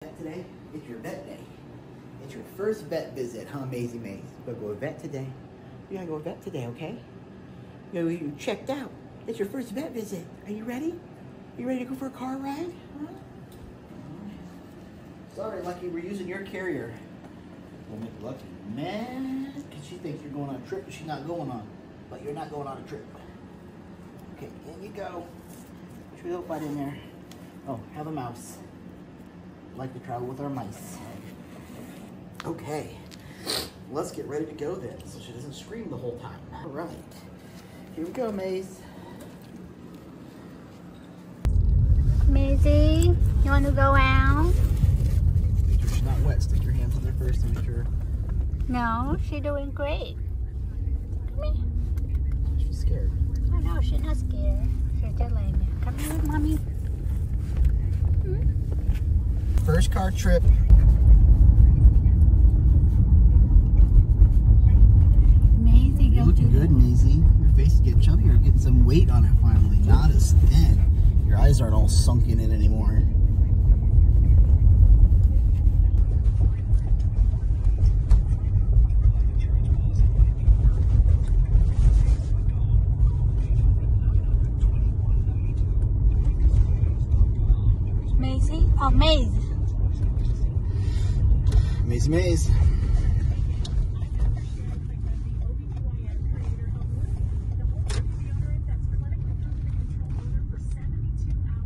Today, it's your vet day. It's your first vet visit, huh, Maisie Maze? You gotta go to vet today. You gotta go to vet today, okay? You checked out. It's your first vet visit. Are you ready? You ready to go for a car ride? Huh? Sorry, Lucky, we're using your carrier. We'll make Lucky mad because she thinks you're going on a trip that she's not going on. But you're not going on a trip. Okay, in you go. Put your little butt in there. Oh, have a mouse. Like to travel with our mice. Okay, let's get ready to go then, so she doesn't scream the whole time. All right, here we go, Maze. Maisie, you want to go out? Make sure she's not wet. Stick your hands in there first to make sure. No, she's doing great. Come here. She's scared. Oh no, she's not scared. She's just laying there. Come here with mommy. First car trip. Maisie, You're looking good, Maisie. Your face is getting chubby. You're getting some weight on it finally. Not as thin. Your eyes aren't all sunken in anymore. Maisie? Oh, Maze. Maisie Maze.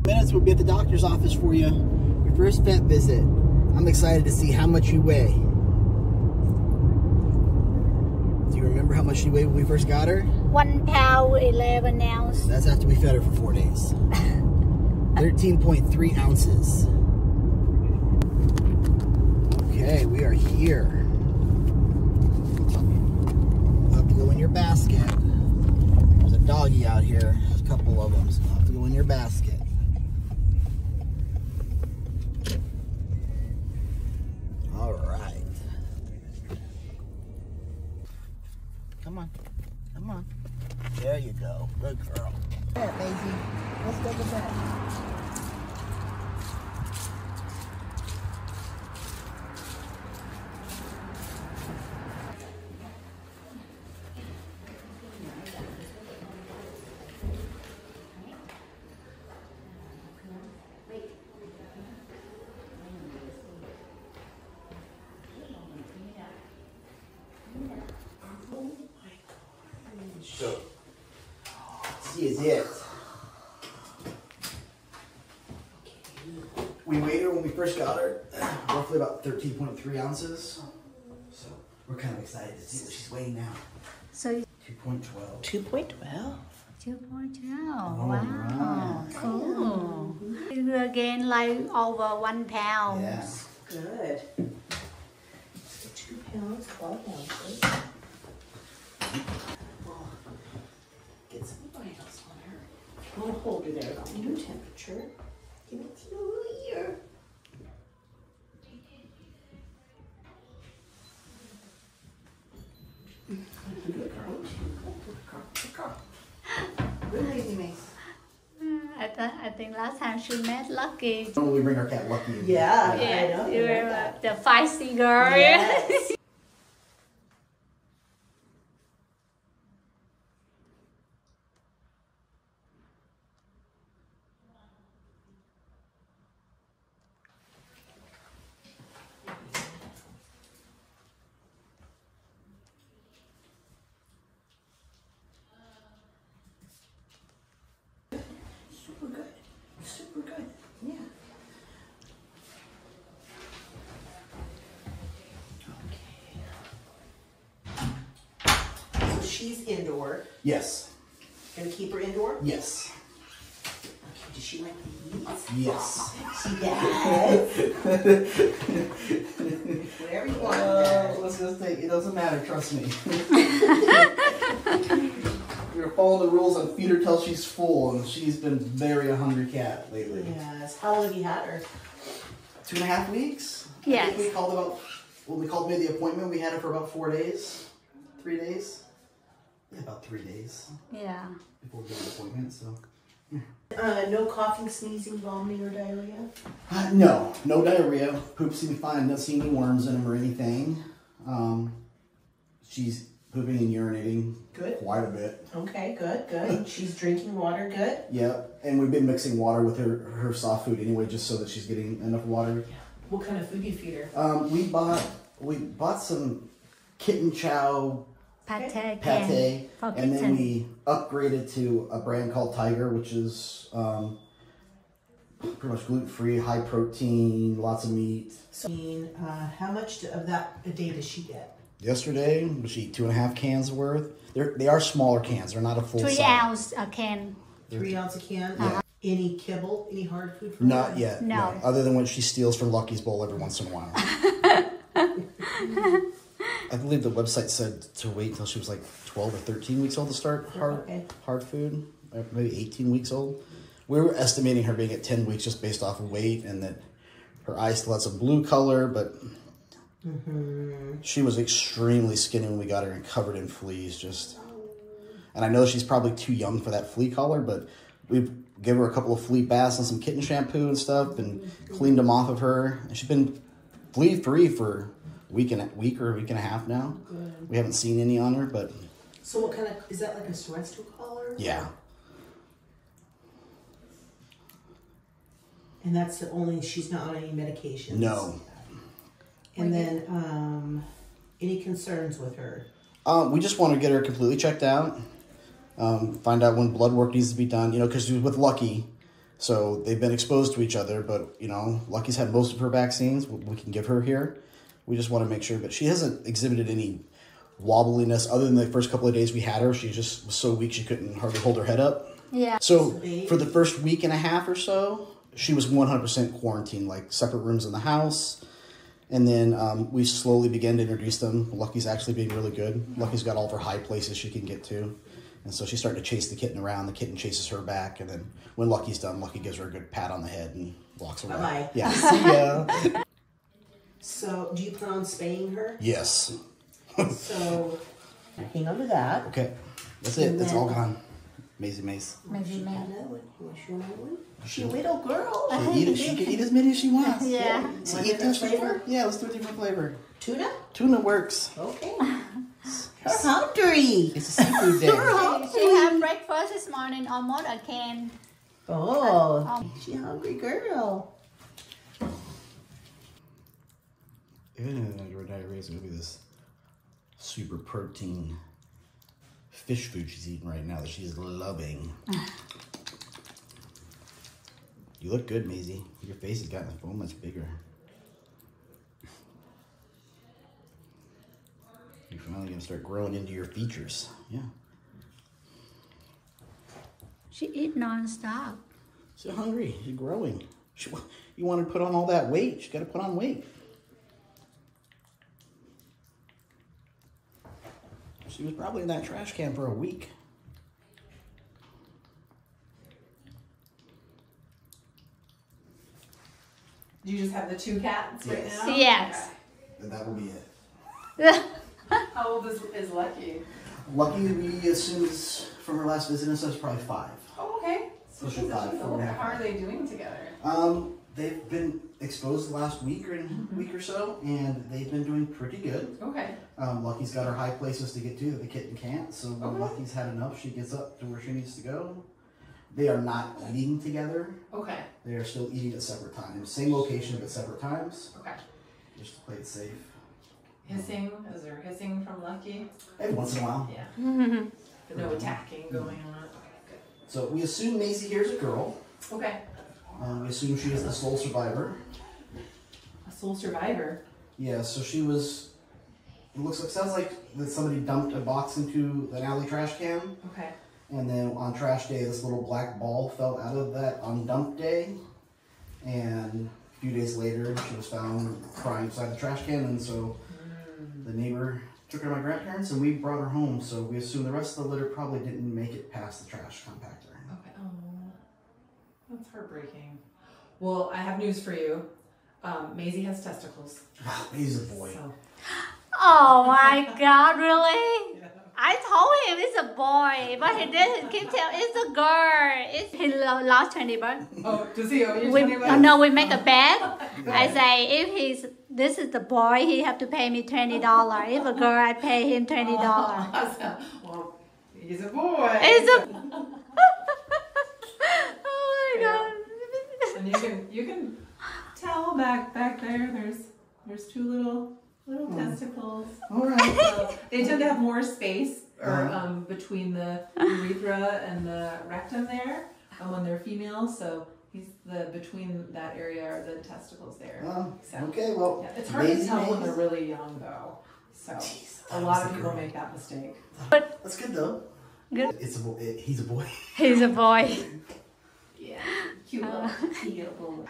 Minutes, we'll be at the doctor's office for you. Your first vet visit. I'm excited to see how much you weigh. Do you remember how much she weighed when we first got her? 1 pound, 11 ounces. That's after we fed her for 4 days. 13.3 ounces. Okay, we are here. We'll have to go in your basket. There's a doggy out here. There's a couple of them, so we'll have to go in your basket. All right. Come on. Come on. There you go. Good girl. Yeah, Maisie. Let's go to bed. So, this is it. We weighed her when we first got her, roughly about 13.3 ounces. So, we're kind of excited to see what she's weighing now. So 2.12. 2.12. 2.12. Oh, Wow. right. Cool. You again like over 1 pound. Yeah. Good. So 2 pounds, 12 ounces. Get some vitals on her. I'm going to hold her there. I'll do your temperature. Give it to you here. Good Maisie Maze. I think last time she met Lucky. Normally we bring our cat Lucky in. Yeah, I Yeah, know. you were the feisty girl. Yes. Super good. Super good. Yeah. So she's indoor. Yes. Gonna keep her indoor? Yes. Okay, does she like these? Yes. She does. Whatever you want. Dad. Let's just take it. Doesn't matter. Trust me. We're following the rules and feed her till she's full, and she's been very a hungry cat lately. Yes. How long have you had her? 2.5 weeks. Yes. I think we called about when we called made the appointment. We had her for about 4 days, 3 days. Yeah, about 3 days Yeah. before we got the appointment. So No coughing, sneezing, vomiting, or diarrhea? No diarrhea. Poop seemed fine. Doesn't see any worms in them or anything. She's pooping and urinating Good. quite a bit. Okay, good. She's drinking water, good. Yep, and we've been mixing water with her soft food anyway, just so that she's getting enough water. What kind of food do you feed her? We bought some kitten chow Pate. pate, For and then kitten. we upgraded to a brand called Tiger, which is pretty much gluten-free, high protein, lots of meat. So, how much of that a day does she get? Yesterday, she ate 2.5 cans worth. They are smaller cans. They're not a full 3 size. ounce a can. 3 ounce a can? Yeah. Any kibble? Any hard food for her? Not yet. No. Other than when she steals from Lucky's bowl every once in a while. I believe the website said to wait until she was like 12 or 13 weeks old to start hard food. Maybe 18 weeks old. We were estimating her being at 10 weeks just based off of weight, and that her eyes still had some blue color, but she was extremely skinny when we got her and covered in fleas. And I know she's probably too young for that flea collar, but we've given her a couple of flea baths and some kitten shampoo and stuff and cleaned them off of her. And she's been flea free for a week or a week and a half now. Good. We haven't seen any on her, but So what kind of, is that like a Sorrento collar? yeah. And that's the only, she's not on any medications? No. And then, any concerns with her? We just want to get her completely checked out. Find out when blood work needs to be done, because she was with Lucky. So they've been exposed to each other, but, Lucky's had most of her vaccines. We can give her here. We just want to make sure, but she hasn't exhibited any wobbliness other than the first couple of days we had her. She just was so weak she couldn't hardly hold her head up. Yeah. So for the first week and a half or so, she was 100% quarantined, like separate rooms in the house. And then we slowly began to introduce them. Lucky's actually being really good. Lucky's got all of her high places she can get to. And so she's starting to chase the kitten around. The kitten chases her back. And then when Lucky's done, Lucky gives her a good pat on the head and walks away. Bye-bye. Yeah, see ya. So, do you plan on spaying her? Yes. So, hang on to that. Okay, that's it. That's all gone. Maisie Mace. Maybe Another man. one. You want to show another one? She a little girl. She can eat as many as she wants. Yeah. So Want eat different this flavor? Yeah, let's do a different flavor. Tuna? Tuna works. Okay. Her hungry. It's a seafood day. She had breakfast this morning, almost a can. Oh, she hungry girl. Her diarrhea is going to be this super protein fish food she's eating right now that she's loving. You look good, Maisie. Your face has gotten so much bigger. You're finally going to start growing into your features. Yeah. She eat non-stop. She's hungry. She's growing. You want to put on all that weight. She's got to put on weight. She was probably in that trash can for a week. Do you just have the 2 cats right Yes. now? Yes. And that will be it. How old is Lucky? Lucky, we assumed from her last visit, so it's probably 5. Oh, okay. So She's she's 5, 4.5. How are they doing together? They've been exposed the last week or so, and they've been doing pretty good. Okay. Lucky's got her high places to get to that the kitten can't, so when Okay. Lucky's had enough, she gets up to where she needs to go. They are not eating together. Okay. They are still eating at separate times. Same location, but separate times, Okay. just to play it safe. Hissing? Is there hissing from Lucky? Every once in a while. Yeah. But no attacking going on. Okay, So we assume Maisie here is a girl. good. Okay. We assume she is the sole survivor. A sole survivor. Yeah, so she was, sounds like that somebody dumped a box into an alley trash can. Okay. And then on trash day, this little black ball fell out of that on dump day. And a few days later, she was found crying beside the trash can. And so the neighbor took her to my grandparents and we brought her home. So we assume the rest of the litter probably didn't make it past the trash compactor. Okay. Oh, that's heartbreaking. Well, I have news for you. Maisie has testicles. Wow, he's a boy. So, Oh my God, really? yeah. I told him it's a boy, but he didn't keep telling it's a girl. He lost 20 bucks. Oh, does he owe you 20 bucks? No, we make a bet. I say if this is the boy, he have to pay me $20. If a girl, I pay him $20. Well, he's a boy. It's a. Oh my god. And you can tell back there. There's two little testicles. All right. So they tend to have more space between the urethra and the rectum there when they're female. So he's between that area are the testicles there. So, okay, well. yeah, it's hard to tell when they're really young though. So a lot of people make that mistake. But that's good though. Good. It's a boy. He's a boy. He's a boy. Yeah, cute little.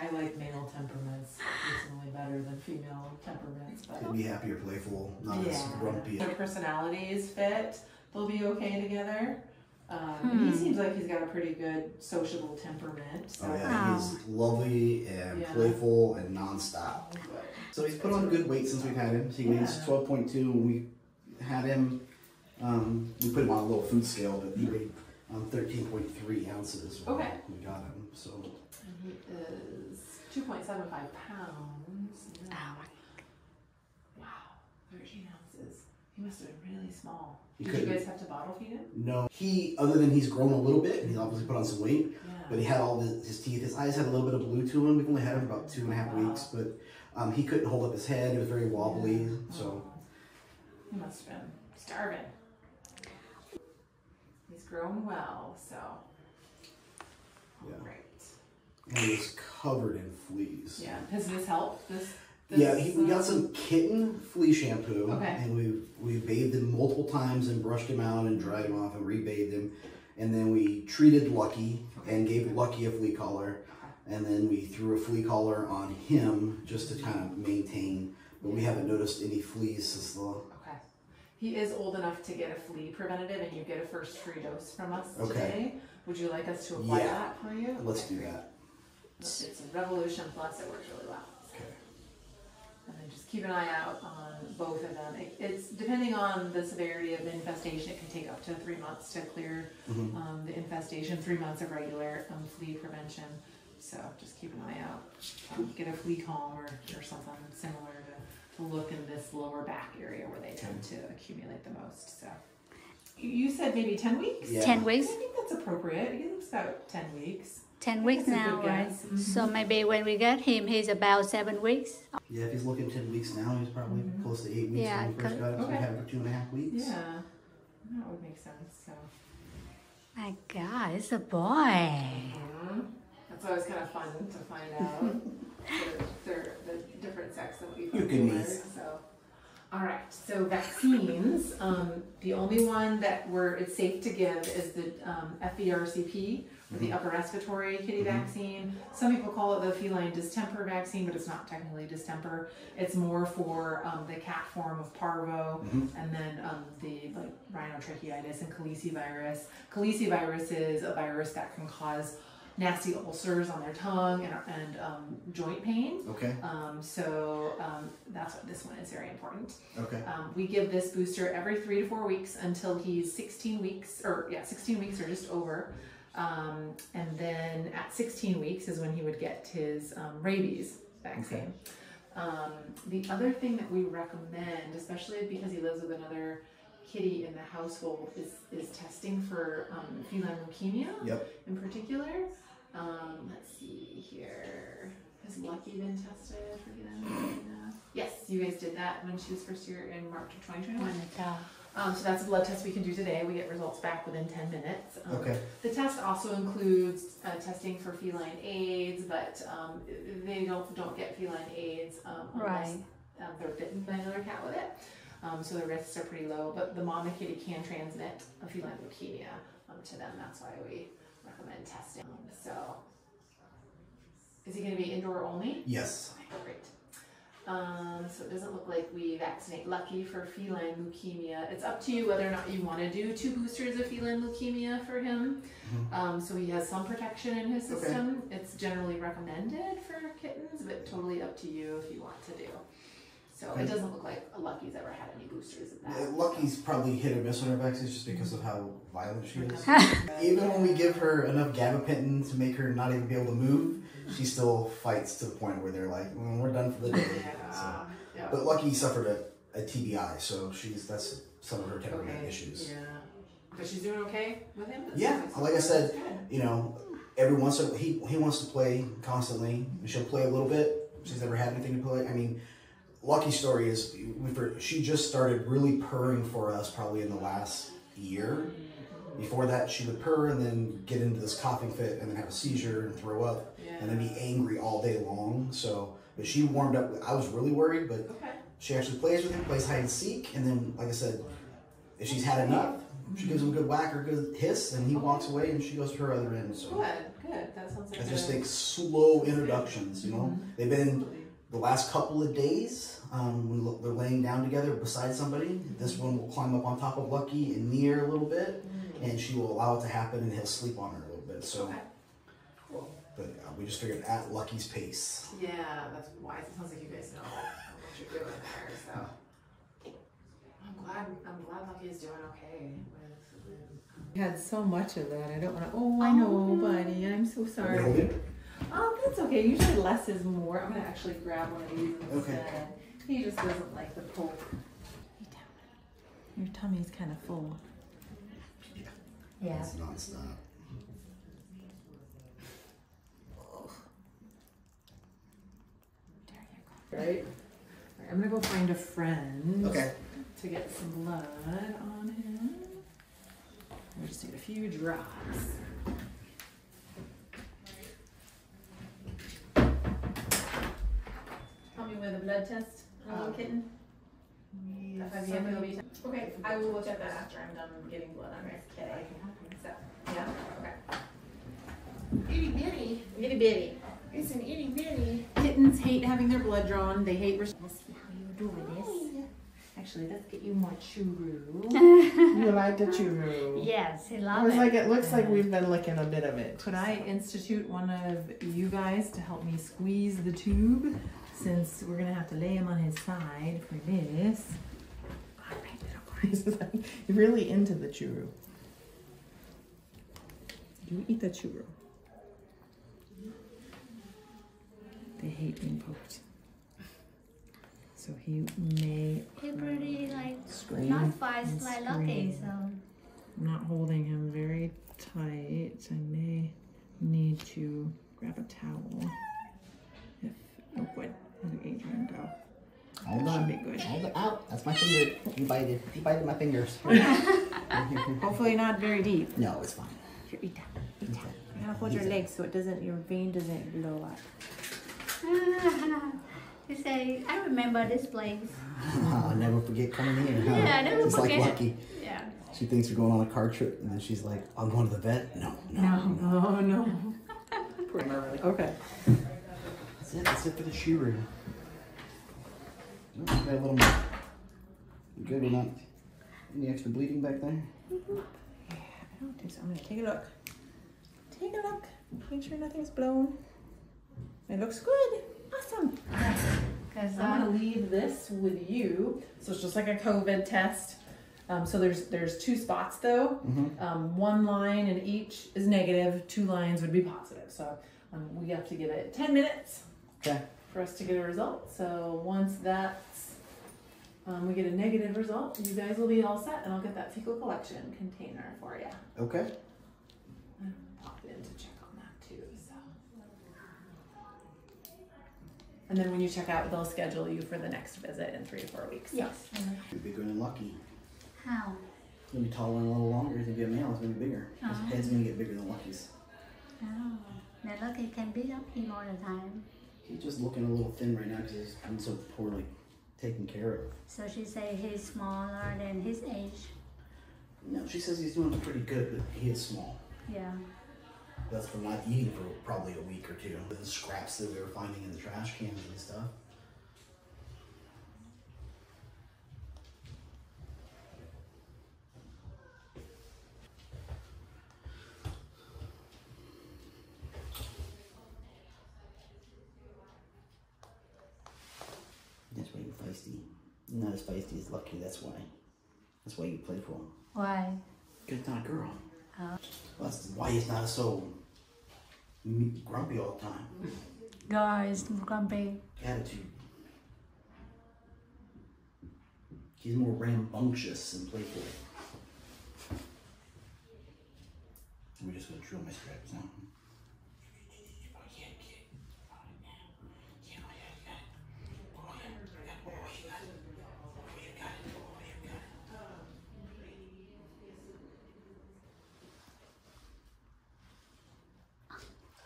I like male temperaments personally better than female temperaments, but Be happy or playful, not as grumpy. Their personalities fit. They'll be okay together. He seems like he's got a pretty good sociable temperament. So. Oh yeah, he's lovely and playful and nonstop. So he's put on good weight since we've had him. So he weighs 12.2. When we had him, we put him on a little food scale, but he weighed 13.3 ounces when we got him. So and he is 2.75 pounds. Yeah. Wow, 13 ounces. He must have been really small. Did you guys have to bottle feed him? No. Other than he's grown a little bit, and he's obviously put on some weight, but he had all his teeth. His eyes had a little bit of blue to him. We've only had him about 2.5 weeks, but he couldn't hold up his head. He was very wobbly, so. He must have been starving. He's grown well, so. Yeah. Great. And he was covered in fleas. Yeah. Has this helped? We got some kitten flea shampoo, and we bathed him multiple times and brushed him out and dried him off and rebathed him, and then we treated Lucky and gave Lucky a flea collar, and then we threw a flea collar on him just to kind of maintain. But we haven't noticed any fleas since the. Okay. He is old enough to get a flea preventative, and you get a first free dose from us today. Would you like us to apply that for you? Let's do that. It's a Revolution Plus. It works really well. And then just keep an eye out on both of them. It's depending on the severity of the infestation, it can take up to 3 months to clear the infestation, 3 months of regular flea prevention. So just keep an eye out. Get a flea calm or something similar to look in this lower back area where they tend to accumulate the most. So you said maybe 10 weeks? Yeah. 10 weeks? I think that's appropriate. He looks about 10 weeks. 10 weeks now, right? So maybe when we get him, he's about 7 weeks. Yeah, if he's looking 10 weeks now, he's probably close to 8 weeks when we first got him. So we had him for 2.5 weeks. Yeah, that would make sense. So. My God, it's a boy. That's always kind of fun to find out. They're the different sex that we You can meet. So, all right. So vaccines. The only one that it's safe to give is the FERCP, or the upper respiratory kitty vaccine. Some people call it the feline distemper vaccine, but it's not technically distemper. It's more for the cat form of parvo, and then the rhinotracheitis and calicivirus. Calicivirus is a virus that can cause nasty ulcers on their tongue and joint pain. Okay. So that's what this one is very important. Okay. We give this booster every 3 to 4 weeks until he's 16 weeks or just over. And then at 16 weeks is when he would get his rabies vaccine. The other thing that we recommend, especially because he lives with another kitty in the household, is testing for feline leukemia in particular. Let's see here. Has Lucky been tested for feline leukemia? Yes, you guys did that when she was first here in March of 2021. So that's a blood test we can do today. We get results back within 10 minutes. The test also includes testing for feline AIDS, but they don't get feline AIDS unless they're bitten by another cat with it. So the risks are pretty low, but the mama kitty can transmit a feline leukemia to them. That's why we recommend testing. So is he going to be indoor only? Yes. Okay, great. So it doesn't look like we vaccinate Lucky for feline leukemia. It's up to you whether or not you want to do 2 boosters of feline leukemia for him. So he has some protection in his system. It's generally recommended for kittens, but totally up to you if you want to do. So it doesn't look like Lucky's ever had any boosters of that. Lucky's probably hit or miss on her vaccines just because of how violent she is. Even when we give her enough gabapentin to make her not even be able to move, she still fights to the point where they're like, we're done for the day. So. Yeah. But Lucky suffered a TBI, so that's some of her temperament issues. Yeah. But she's doing okay with him? Yeah, like I said, you know, every once in a while, he wants to play constantly. She'll play a little bit. She's never had anything to play. I mean, Lucky's story is she just started really purring for us probably in the last year. Before that, she would purr and then get into this coughing fit and then have a seizure and throw up and then be angry all day long. So, but she warmed up. I was really worried, but she actually plays with him, plays hide and seek, and then, like I said, if she's had enough, she gives him a good whack or a good hiss, and he walks away, and she goes to her other end. So good. That sounds like I just think slow introductions. You know, they've been the last couple of days when they're laying down together beside somebody. This one will climb up on top of Lucky and knee her a little bit, and she will allow it to happen, and he'll sleep on her a little bit. So, but we just figured at Lucky's pace. Yeah, that's wise. It sounds like you guys know what you're doing there. So I'm glad Lucky is doing okay. We had so much of that. I don't want to. Oh, I know, buddy. I'm so sorry. Oh, that's okay. Usually less is more. I'm gonna actually grab one of these instead. He just doesn't like the poke. Your tummy's kind of full. Yeah. It's nonstop. Right? I'm gonna go find a friend. Okay. To get some blood on him. We'll just take a few drops. Help me with a blood test, little kitten. Okay, I will look at that after I'm done getting blood on this kitty. So, yeah, okay. Itty bitty. Itty bitty. It's an itty bitty. Kittens hate having their blood drawn. They hate. Let's see how you do with this. Actually, let's get you more churu. You like the churro? Yes, he I loves was it. like, it looks like we've been licking a bit of it. Could I institute one of you guys to help me squeeze the tube, since we're gonna have to lay him on his side for this? All right, little boy. You're really into the churro. You eat the churro. They hate being poked. So he may He pretty like scream not fast and like Lucky, scream. so I'm not holding him very tight. I may need to grab a towel. If oh good, let Adrian go. Hold That on. should be good. Hold it out. That's my finger. You bited. You bited my fingers. Hopefully not very deep. No, it's fine. Here, eat that. Eat that. You gotta hold your legs so it doesn't, your vein doesn't blow up. he say, I remember this place. I'll never forget coming here. Huh? Yeah, I never it's forget. like Lucky. Yeah. She thinks we're going on a car trip, and then she's like, I'm going to the vet. No. Oh no. Okay. That's it. That's it for the shoe room. Got a little more. You good or not? Any extra bleeding back there? Yeah, I don't think so. I'm gonna take a look. Take a look. Make sure nothing's blown. It looks good. Awesome. Because I'm gonna leave this with you. So it's just like a COVID test. So there's two spots though. One line in each is negative. 2 lines would be positive. So we have to give it 10 minutes for us to get a result. So once that's we get a negative result, you guys will be all set, and I'll get that fecal collection container for you. Okay. Pop in to check on that too. So. And then when you check out, they'll schedule you for the next visit in 3 to 4 weeks. So. yes. Be bigger than Lucky. How? It's gonna be taller and a little longer. It's gonna be a male. It's gonna be bigger. His head's gonna get bigger than Lucky's. Oh. Now Lucky can beat up him all the time. He's just looking a little thin right now because he's been so poorly taken care of. So she say he's smaller than his age. No, she says he's doing pretty good, but he is small. Yeah. That's from not eating for probably a week or two. The scraps that we were finding in the trash cans and stuff. That's why you're feisty. You're not as feisty as Lucky, that's why. That's why you play for him. Why? Because it's not a girl. Oh. Well, that's why he's not so grumpy all the time. Girl is grumpy. Attitude. He's more rambunctious and playful. We're just gonna drill my straps now.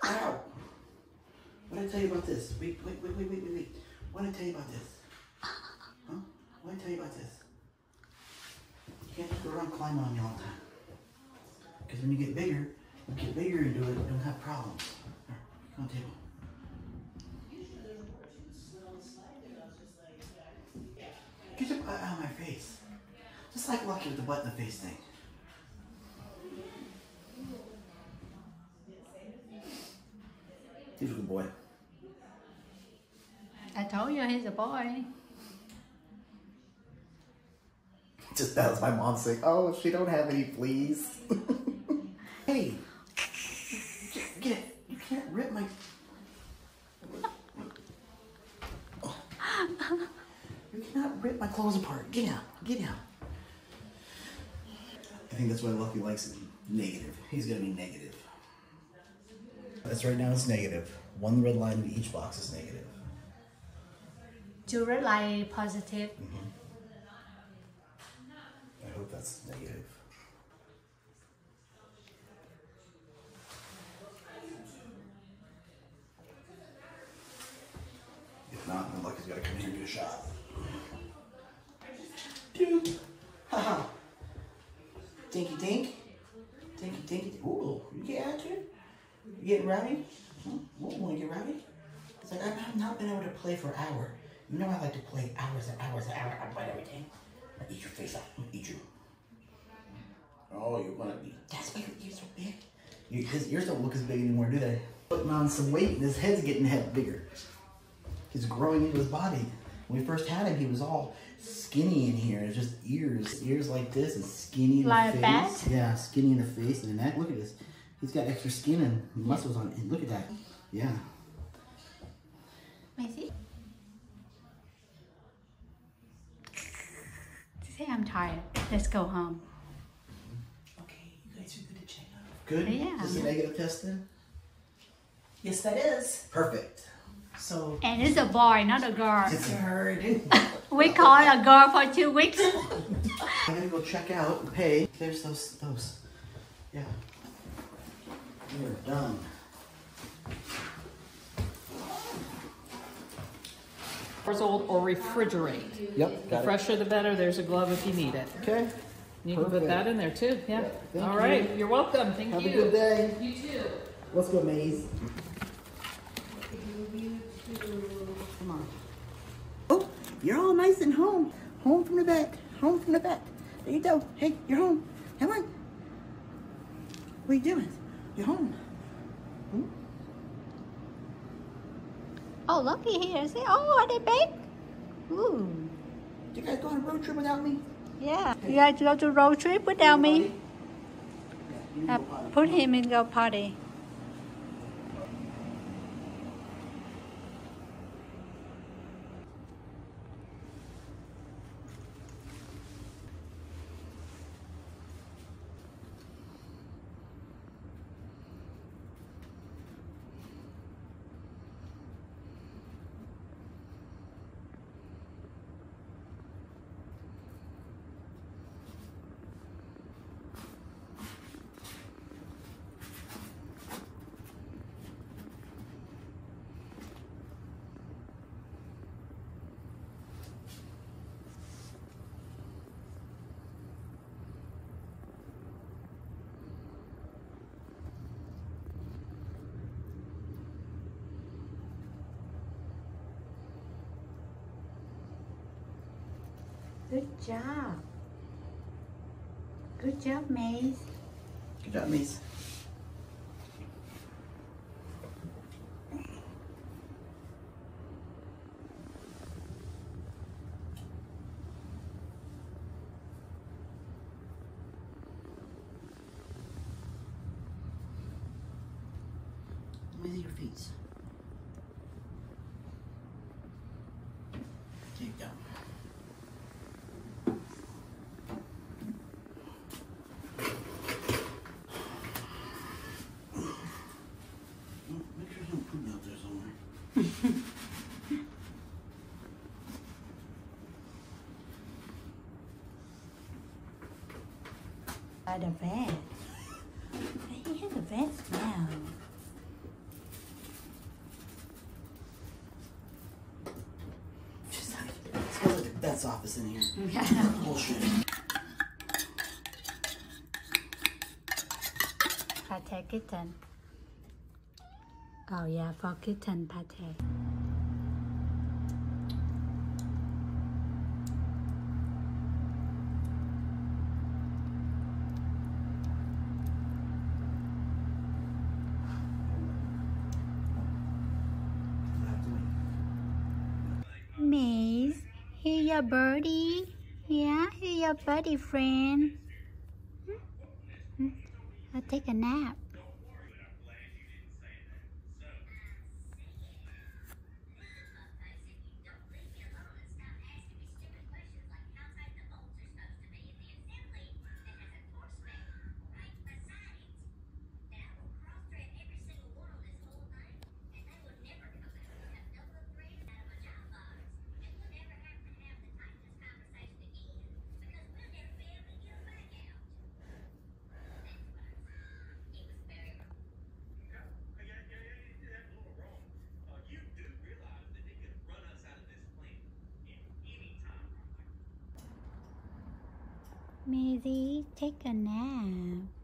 Ow! What did I tell you about this? Wait. What did I tell you about this? Huh? What did I tell you about this? You can't just go around climbing on me all the time. Because when you get bigger into it, you don't have problems. Here, come on, table. Get your butt out of my face. Just like Lucky with the butt in the face thing. He's a good boy. I told you he's a boy. Just that was my mom saying, "Oh, she don't have any fleas." Hey, get it. You can't rip my. You cannot rip my clothes apart. Get out. Get out. I think that's why Lucky likes it. Negative. He's gonna be negative. That's right now. It's negative. One red line in each box is negative. Two red light positive. I hope that's negative. If not, then Lucky's gotta come here and do a shot. Dude. Haha. Dinky dink. Dinky dinky. Ooh, you get attitude? You getting rowdy? Huh? Want to get rowdy? It's like, I've not been able to play for an hour. You know I like to play hours and hours and hours. I bite everything. I eat your face out. I eat you. Oh, you're gonna be. That's why your ears are big. His ears don't look as big anymore, do they? Putting on some weight and his head's getting bigger. He's growing into his body. When we first had him, he was all skinny in here. It's just ears like this, and skinny in like the face. Bat? Yeah, skinny in the face and the neck. Look at this. He's got extra skin and muscles on it. Look at that. Yeah. Macy? Say I'm tired. Let's go home. Okay, you guys are good to check out. Good? Yeah. Is this a negative test then? Yes, that is. Perfect. So, And it's a boy, not a girl. It's heard. We call it a girl for 2 weeks. I'm gonna go check out and pay. There's those. Yeah. We're done. Years old or refrigerate. Yep. The fresher the better. There's a glove if you need it. Okay. You can put Perfect. that in there too. Yeah. Thank All you. right. You're welcome. Thank Have you. a good day. You too. Let's go, Maze. Come on. Oh, you're all nice and home. Home from the back. Home from the back. There you go. Hey, you're home. Come on. What are you doing? You're home. Hmm? Oh, looky here. See, oh, are they big? Ooh. You guys go on a road trip without me? Yeah. You guys go to road trip without me? Put him in the party. Good job. Good job, Maze. Good job, Maze. feet. There you go. Make sure there's no poop out there somewhere. By the vet. He has a vet now. Just like, it smells like a vet's office in here. Bullshit. Pate kitten. Oh yeah, for kitten pate. Miss, here your birdie. Yeah, here your birdie friend. I'll take a nap. Maisie, take a nap.